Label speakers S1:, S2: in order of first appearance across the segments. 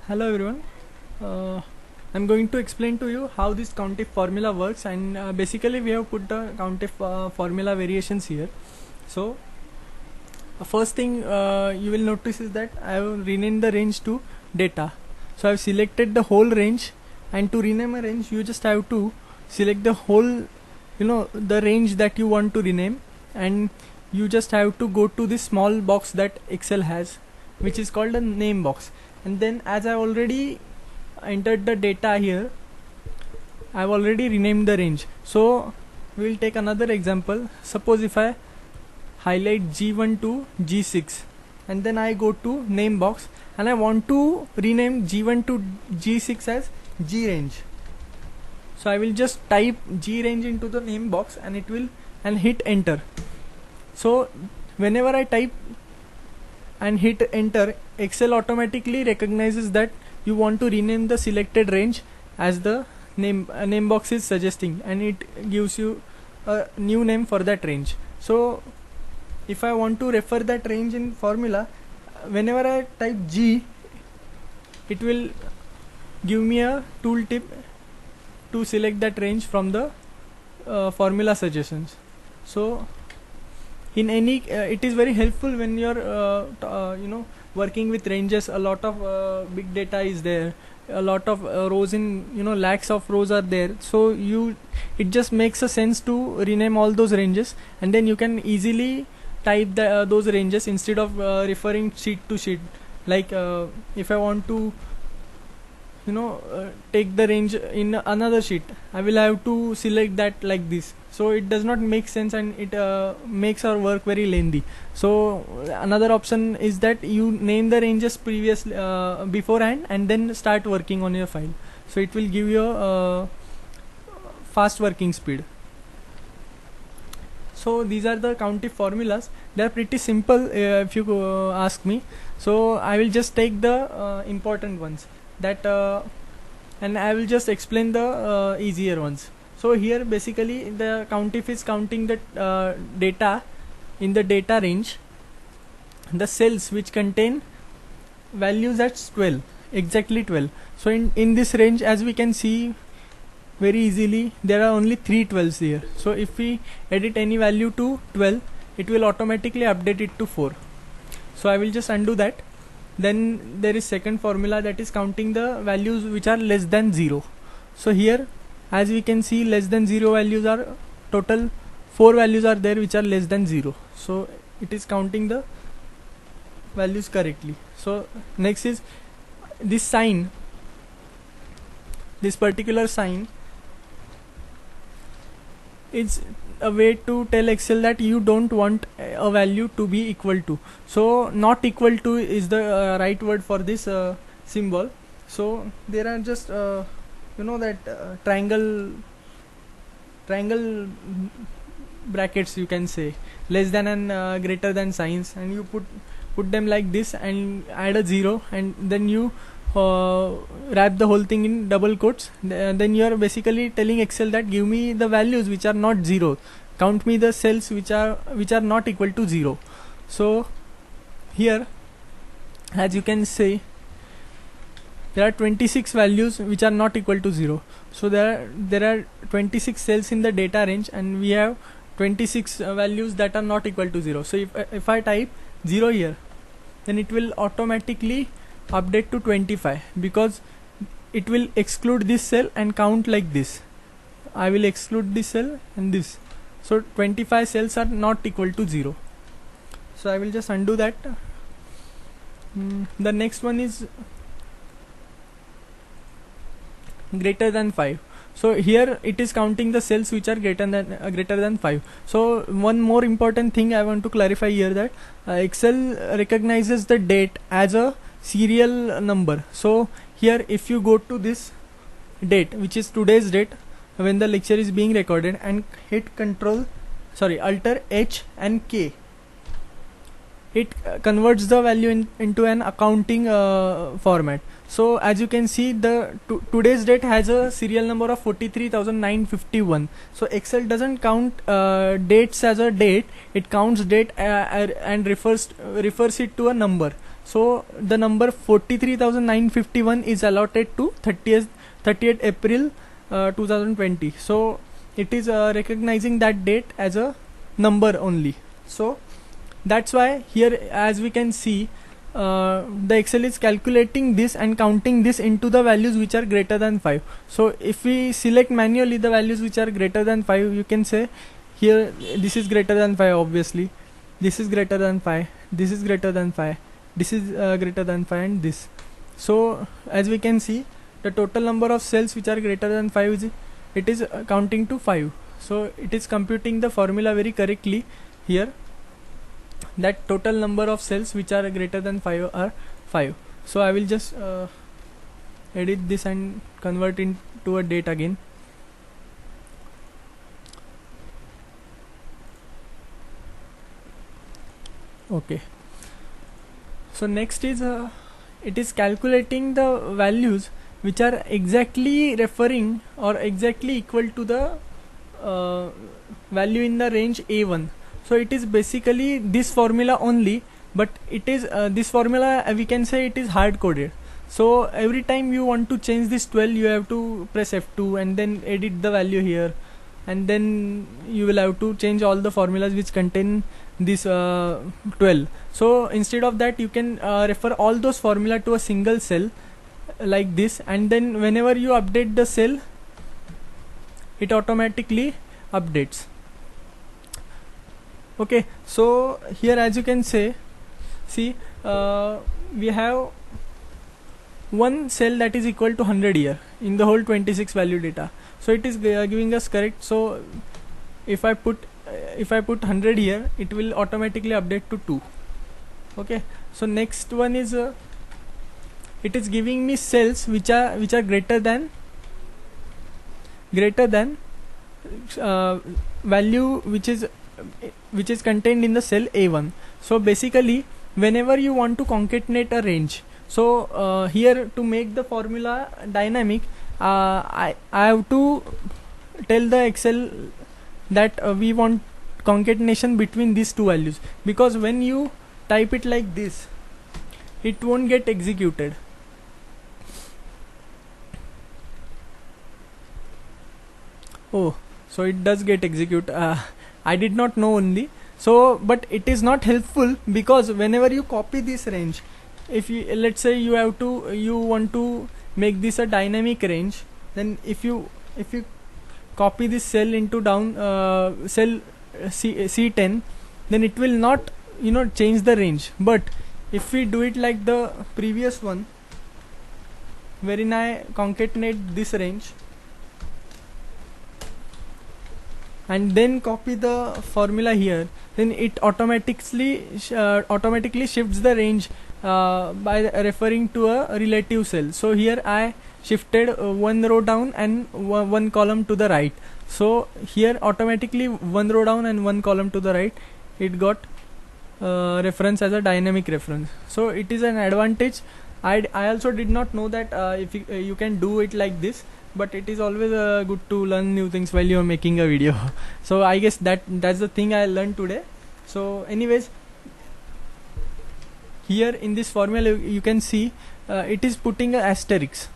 S1: Hello everyone. Uh, I'm going to explain to you how this COUNTIF formula works, and basically we have put the COUNTIF formula variations here. So first thing you will notice is that I have renamed the range to data. So I've selected the whole range, and to rename a range you just have to select the whole, the range that you want to rename, and you just have to go to this small box that Excel has, which is called a name box. And then as I already entered the data here, I've already renamed the range. So we'll take another example. Suppose if I highlight G1 to G6, and then I go to name box, and I want to rename G1 to G6 as G range. So I will just type G range into the name box, and it will, and hit enter. So whenever I type and hit enter, Excel automatically recognizes that you want to rename the selected range as the name box is suggesting, and it gives you a new name for that range. So if I want to refer that range in formula, whenever I type G, it will give me a tooltip to select that range from the formula suggestions. So in any it is very helpful when you're working with ranges. A lot of big data is there, a lot of rows in, lakhs of rows are there, so it just makes a sense to rename all those ranges, and then you can easily type those ranges instead of referring sheet to sheet. Like if I want to take the range in another sheet, I will have to select that like this. So it does not make sense, and it makes our work very lengthy. So another option is that you name the ranges previously beforehand, and then start working on your file. So it will give you a fast working speed. So these are the COUNTIF formulas. They are pretty simple if you ask me. So I will just take the important ones that and I will just explain the easier ones. So here basically the COUNTIF is counting the data in the data range, the cells which contain values at 12, exactly 12. So in this range, as we can see very easily, there are only 3 12s here. So if we edit any value to 12, it will automatically update it to 4. So I will just undo that. Then there is second formula that is counting the values which are less than 0. So here, as we can see, less than 0 values are total, 4 values are there which are less than 0. So it is counting the values correctly. So next is this sign, this particular sign is a way to tell Excel that you don't want a value to be equal to. So not equal to is the right word for this symbol. So there are just that triangle brackets, you can say, less than and greater than signs, and you put them like this and add a 0, and then you wrap the whole thing in double quotes. Then you are basically telling Excel that give me the values which are not 0, count me the cells which are not equal to 0. So here, as you can see, there are 26 values which are not equal to 0. So there are 26 cells in the data range, and we have 26 values that are not equal to 0. So if I type 0 here, then it will automatically update to 25, because it will exclude this cell and count like this. I will exclude this cell and this. So 25 cells are not equal to 0. So I will just undo that. The next one is greater than 5. So here it is counting the cells which are greater than 5. So one more important thing I want to clarify here, that Excel recognizes the date as a serial number. So here if you go to this date, which is today's date when the lecture is being recorded, and hit Alt H and K, it converts the value into an accounting format. So as you can see, the today's date has a serial number of 43,951. So Excel doesn't count dates as a date, it counts date and refers it to a number. So the number 43,951 is allotted to 30th April 2020. So it is recognizing that date as a number only. So that's why here, as we can see, the Excel is calculating this and counting this into the values which are greater than 5. So if we select manually the values which are greater than 5, you can say here this is greater than 5, obviously this is greater than 5, this is greater than 5, this is greater than 5, and this. So as we can see, the total number of cells which are greater than 5 is, it is counting to 5. So it is computing the formula very correctly here, that total number of cells which are greater than 5 are 5. So I will just edit this and convert into a date again. Okay, so next is it is calculating the values which are exactly referring or exactly equal to the value in the range A1. So it is basically this formula only, but it is this formula, we can say it is hard coded. So every time you want to change this 12, you have to press F2 and then edit the value here, and then you will have to change all the formulas which contain this 12. So instead of that, you can refer all those formula to a single cell like this, and then whenever you update the cell, it automatically updates. Okay, so here as you can see, we have one cell that is equal to 100 here in the whole 26 value data. So it is giving us correct. So if I put 100 here, it will automatically update to 2. Okay, so next one is it is giving me cells which are greater than value which is contained in the cell A1. So basically, whenever you want to concatenate a range, so here to make the formula dynamic, I have to tell the Excel that we want concatenation between these two values, because when you type it like this, it won't get executed. Oh, so it does get execute. I did not know only. So but it is not helpful, because whenever you copy this range, if you, let's say you want to make this a dynamic range, then if you copy this cell into down cell C10, then it will not change the range. But if we do it like the previous one, wherein I concatenate this range and then copy the formula here, then it automatically shifts the range by referring to a relative cell. So here I shifted one row down and one column to the right. So here automatically one row down and one column to the right, it got reference as a dynamic reference. So it is an advantage. I also did not know that if you can do it like this, but it is always good to learn new things while you are making a video. So I guess that's the thing I learned today. So anyways, here in this formula you can see it is putting an asterisk.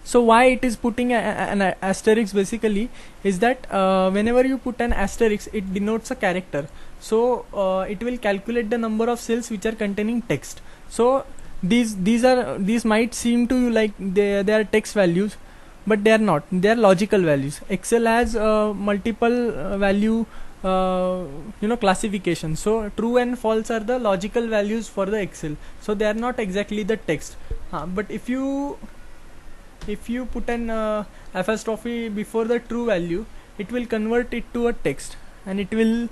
S1: So why it is putting an asterisk basically is that whenever you put an asterisk, it denotes a character. So it will calculate the number of cells which are containing text. So these might seem to you like they are text values, but they are not. They are logical values. Excel has multiple value classification. So true and false are the logical values for the Excel. So they are not exactly the text. But if you put an apostrophe before the true value, it will convert it to a text, and it will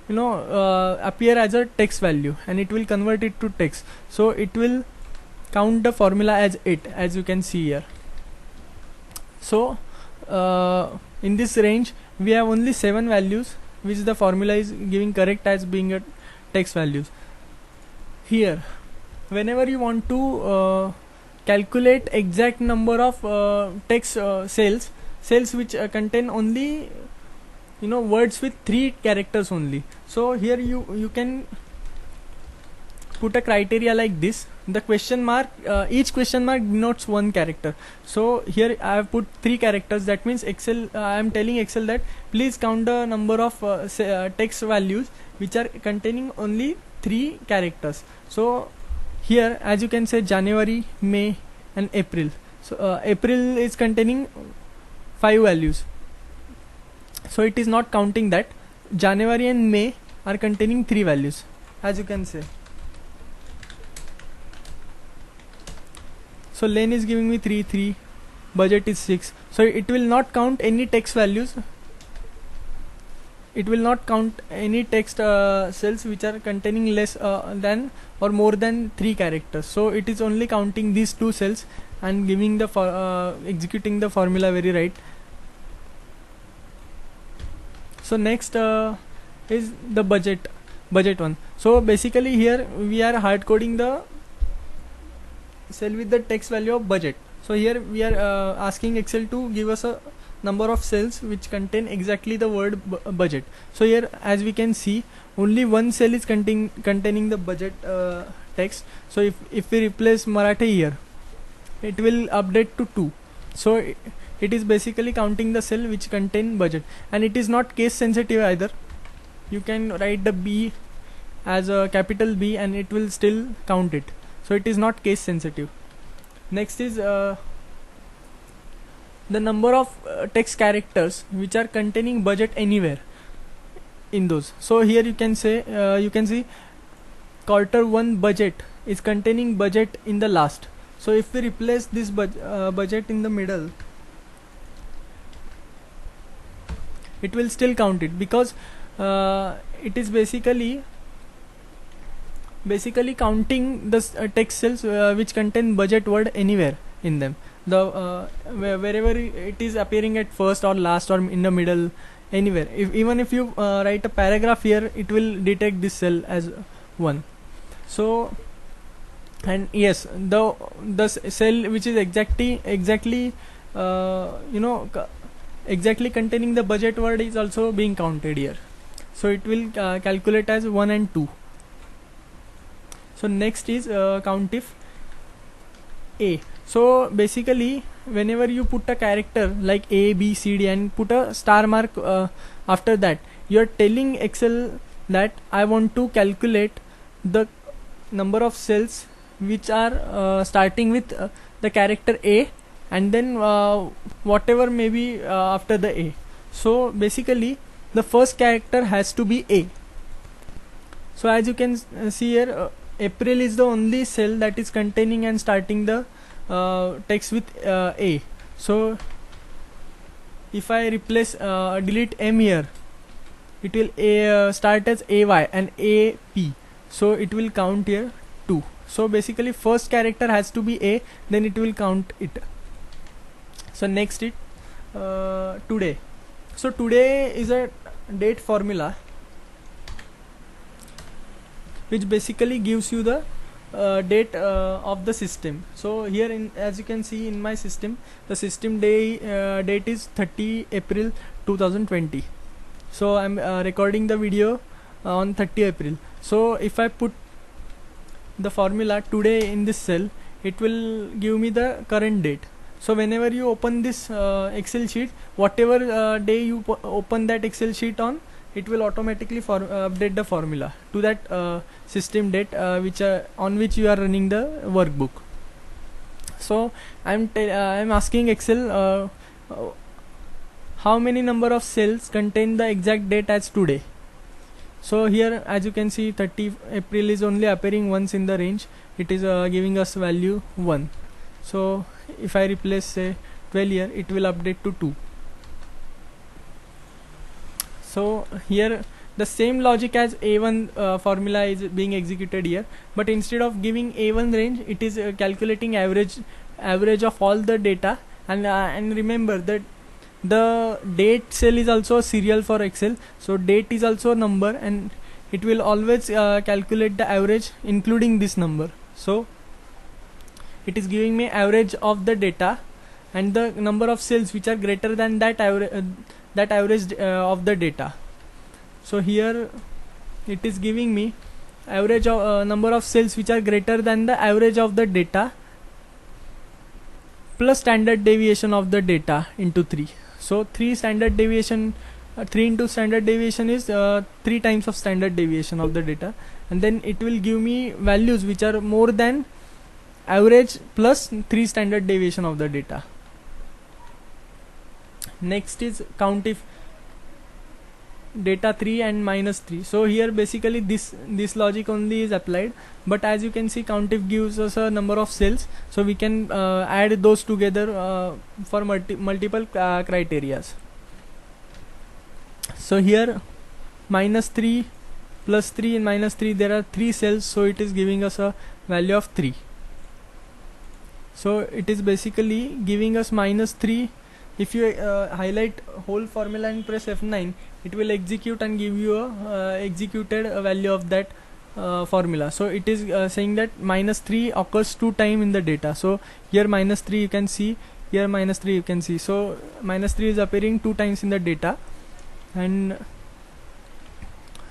S1: appear as a text value, and it will convert it to text. So it will count the formula as 8, as you can see here. So in this range we have only 7 values which the formula is giving correct as being a text values. Here whenever you want to calculate exact number of text cells which contain only words with 3 characters only. So here you can put a criteria like this. The question mark, each question mark denotes one character. So here I have put 3 characters. That means Excel, I am telling Excel that please count the number of text values which are containing only 3 characters. So here, as you can say, January, May and April. So April is containing 5 values, so it is not counting that. January and May are containing 3 values, as you can say. So len is giving me 3, budget is 6. So it will not count any text values. It will not count any text cells which are containing less than or more than 3 characters. So it is only counting these 2 cells and giving the executing the formula very right. So next is the budget one. So basically here we are hard coding the cell with the text value of budget. So here we are asking Excel to give us a number of cells which contain exactly the word budget. So here, as we can see, only one cell is containing the budget text. So if we replace Marathi here, it will update to 2. So it is basically counting the cell which contain budget, and it is not case sensitive either. You can write the B as a capital B and it will still count it. So it is not case sensitive. Next is the number of text characters which are containing budget anywhere in those. So here you can say, you can see Q1 budget is containing budget in the last. So if we replace this budget in the middle, it will still count it, because it is basically counting the text cells which contain budget word anywhere in them. The wherever it is appearing at first or last or in the middle, anywhere. Even if you write a paragraph here, it will detect this cell as 1. So, and yes, the cell which is exactly exactly containing the budget word is also being counted here. So it will calculate as 1 and 2. So next is countif A. So basically, whenever you put a character like A, B, C, D and put a star mark after that, you are telling Excel that I want to calculate the number of cells which are starting with the character A, and then whatever may be after the A. So basically the first character has to be A. So as you can see here, April is the only cell that is containing and starting the text with A. So if I replace delete M here, it will start as AY and AP. So it will count here 2. So basically first character has to be A, then it will count it. So next it today. So today is a date formula which basically gives you the date of the system. So here, as you can see in my system, the system date is 30 April 2020. So I'm recording the video on 30 April. So if I put the formula today in this cell, it will give me the current date. So whenever you open this Excel sheet, whatever day you open that Excel sheet on, it will automatically update the formula to that system date on which you are running the workbook. So I'm asking Excel how many number of cells contain the exact date as today. So here, as you can see, 30 April is only appearing once in the range. It is giving us value 1. So if I replace say 12 here, it will update to 2. So here the same logic as A1 formula is being executed here, but instead of giving A1 range, it is calculating average of all the data. And remember that the date cell is also a serial for Excel. So date is also a number, and it will always calculate the average including this number. So it is giving me average of the data and the number of cells which are greater than that average of the data. So here it is giving me average of number of cells which are greater than the average of the data plus standard deviation of the data into 3. So 3 standard deviation, 3 into standard deviation is 3 times of standard deviation of the data, and then it will give me values which are more than average plus 3 standard deviation of the data. Next is COUNTIF data 3 and minus 3. So here basically this logic only is applied, but as you can see COUNTIF gives us a number of cells, so we can add those together for multiple criterias. So here minus 3 plus 3 and minus 3, there are 3 cells, so it is giving us a value of 3. So it is basically giving us minus 3. If you highlight whole formula and press F9, it will execute and give you a executed value of that formula. So it is saying that minus 3 occurs 2 times in the data. So here minus 3 you can see, here minus 3 you can see. So minus 3 is appearing 2 times in the data, and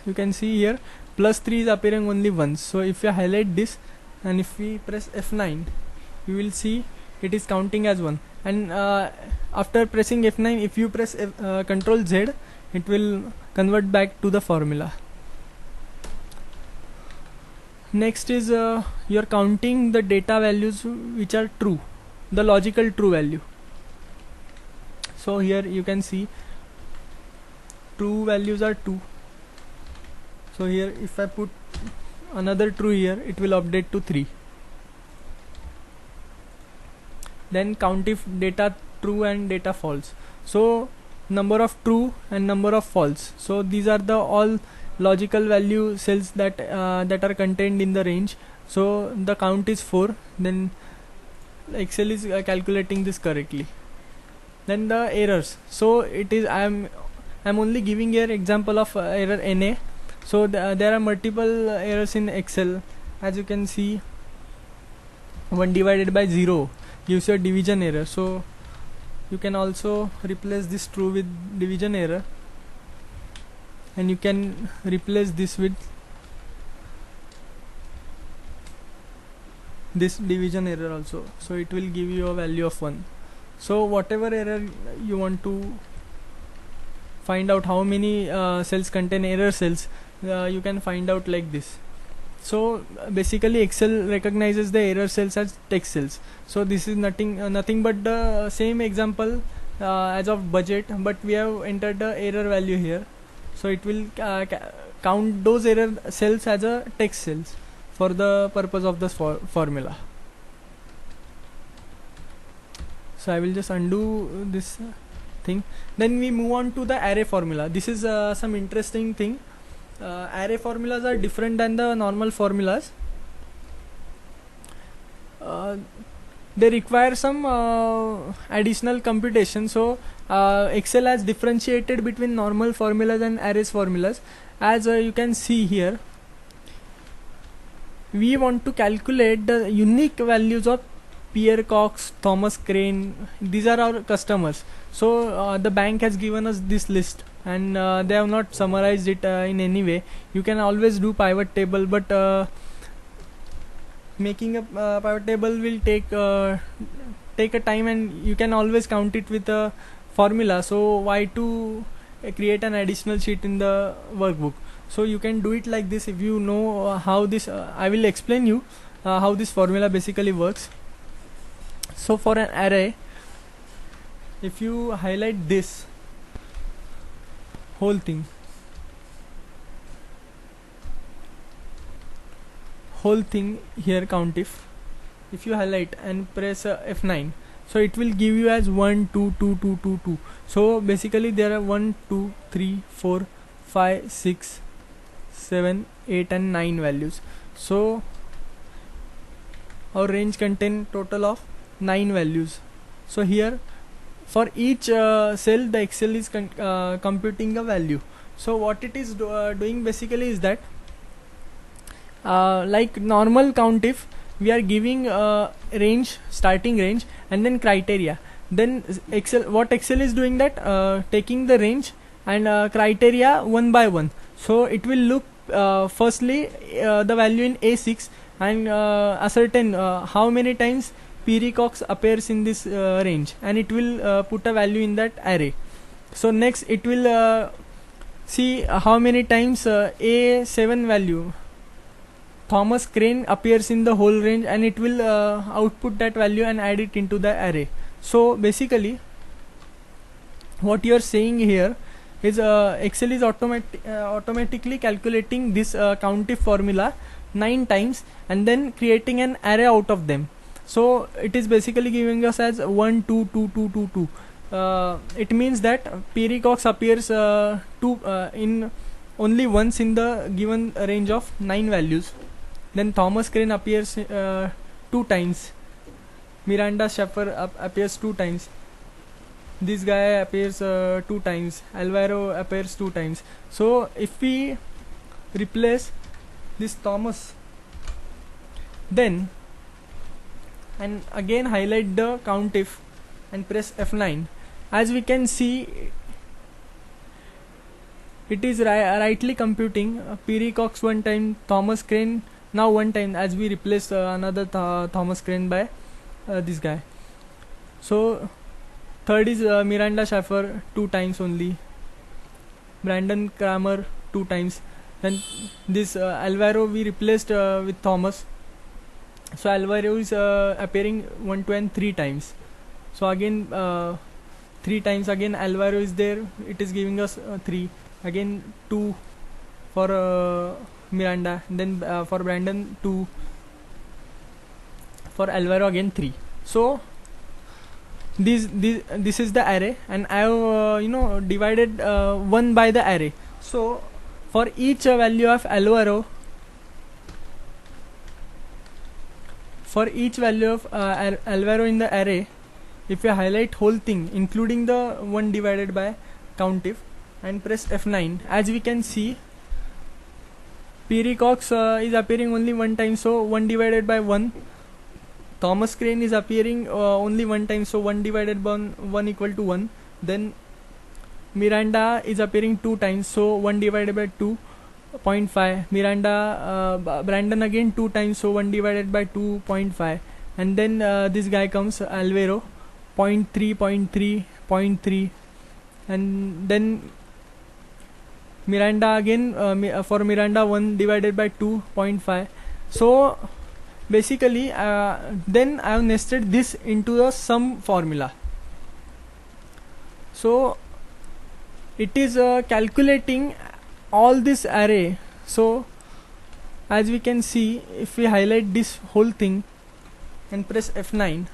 S1: you can see here plus 3 is appearing only once. So if you highlight this and if we press F9, you will see it is counting as 1. And after pressing F9, if you press Ctrl Z, it will convert back to the formula. Next is you are counting the data values which are true, the logical true value. So here you can see true values are 2. So here if I put another true here, it will update to 3. Then COUNTIF data true and data false. So number of true and number of false. So these are the all logical value cells that that are contained in the range. So the count is 4. Then Excel is calculating this correctly. Then the errors. So it is I'm only giving here example of error NA. So there are multiple errors in Excel. As you can see, 1 divided by 0 gives you a division error. So you can also replace this true with division error, and you can replace this with this division error also. So it will give you a value of 1. So whatever error you want to find out how many cells contain error cells, you can find out like this. So basically Excel recognizes the error cells as text cells. So this is nothing but the same example as of budget, but we have entered the error value here. So it will count those error cells as a text cells for the purpose of the formula. So I will just undo this thing. Then we move on to the array formula. This is some interesting thing. Array formulas are different than the normal formulas. They require some additional computation. So Excel has differentiated between normal formulas and arrays formulas. As you can see here, we want to calculate the unique values of Pierre Cox, Thomas Crane. These are our customers. So the bank has given us this list, and they have not summarized it in any way. You can always do pivot table, but making a pivot table will take a time, and you can always count it with a formula. So why to create an additional sheet in the workbook? So you can do it like this. If you know how this, I will explain you how this formula basically works. So for an array, if you highlight this whole thing, here COUNTIF, if you highlight and press F9, so it will give you as 1 2 2 2 2 2. So basically there are 1 2 3 4 5 6 7 8 and 9 values. So our range contain total of 9 values. So here for each cell the Excel is computing a value. So what it is doing basically is that like normal COUNTIF, we are giving range, starting range, and then criteria. Then what Excel is doing that taking the range and criteria one by one. So it will look firstly the value in A6 and ascertain how many times Precaux appears in this range, and it will put a value in that array. So next it will see how many times A7 value Thomas Crane appears in the whole range, and it will output that value and add it into the array. So basically what you are saying here is Excel is automatically calculating this COUNTIF formula 9 times and then creating an array out of them. So it is basically giving us as 1 2 2 2 2 2. It means that Precaux appears in only once in the given range of 9 values. Then Thomas Crane appears 2 times. Miranda Schaefer appears 2 times. This guy appears 2 times. Alvaro appears 2 times. So if we replace this Thomas, then and again highlight the COUNTIF and press F9, as we can see it is rightly computing Precaux 1 time, Thomas Crane now 1 time, as we replace another Thomas Crane by this guy. So third is Miranda Schaefer 2 times only, Brandon Kramer 2 times. Then this Alvaro we replaced with Thomas, so Alvaro is appearing 1 2 and 3 times. So again 3 times again Alvaro is there, it is giving us 3, again 2 for Miranda, then for Brandon 2, for Alvaro again 3. So this is the array, and I have divided 1 by the array. So for each value of Alvaro, for each value of Alvaro in the array, if you highlight whole thing including the 1 divided by COUNTIF and press F9, as we can see Precaux is appearing only 1 time, so 1 divided by 1. Thomas Crane is appearing only 1 time, so 1 divided by 1 equal to 1. Then Miranda is appearing 2 times, so 1 divided by 2, 0.5. Miranda Brandon again 2 times, so 1 divided by 2, 0.5. And then this guy comes Alvaro 0.3, 0.3, 0.3. And then Miranda again for Miranda 1 divided by 2, 0.5. So basically then I have nested this into a sum formula. So it is calculating all this array. So as we can see, if we highlight this whole thing and press F9,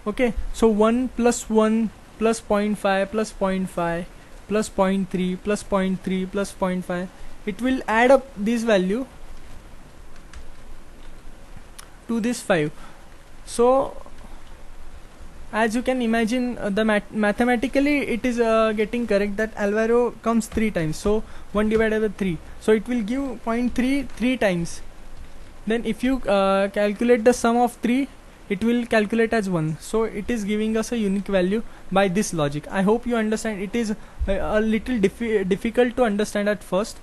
S1: okay, so 1 plus 1 plus 0.5 plus 0.5 plus 0.3 plus 0.3 plus 0.5, it will add up this value to this 5. So as you can imagine, the mathematically it is getting correct that Alvaro comes 3 times, so 1 divided by 3, so it will give 0.3 3 times. Then if you calculate the sum of 3, it will calculate as 1, so it is giving us a unique value by this logic. I hope you understand. It is a little difficult to understand at first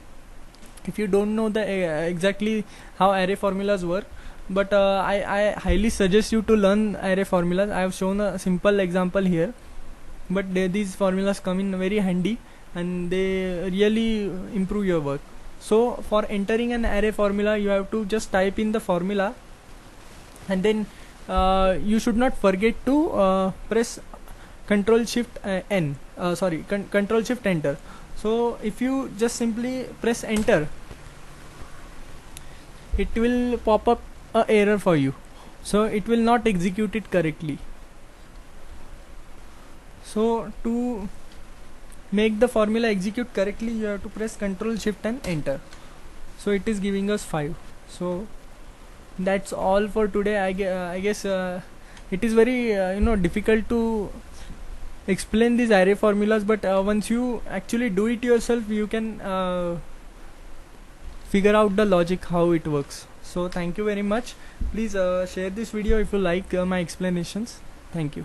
S1: if you don't know the exactly how array formulas work, but I highly suggest you to learn array formulas. I have shown a simple example here, but these formulas come in very handy and they really improve your work. So for entering an array formula, you have to just type in the formula, and then you should not forget to press Control Shift Control Shift Enter. So if you just simply press enter, it will pop up a error for you, so it will not execute it correctly. So to make the formula execute correctly, you have to press Control Shift and enter. So it is giving us 5. So that's all for today. I guess it is very difficult to explain these array formulas, but once you actually do it yourself, you can figure out the logic how it works. So thank you very much. Please share this video if you like my explanations. Thank you.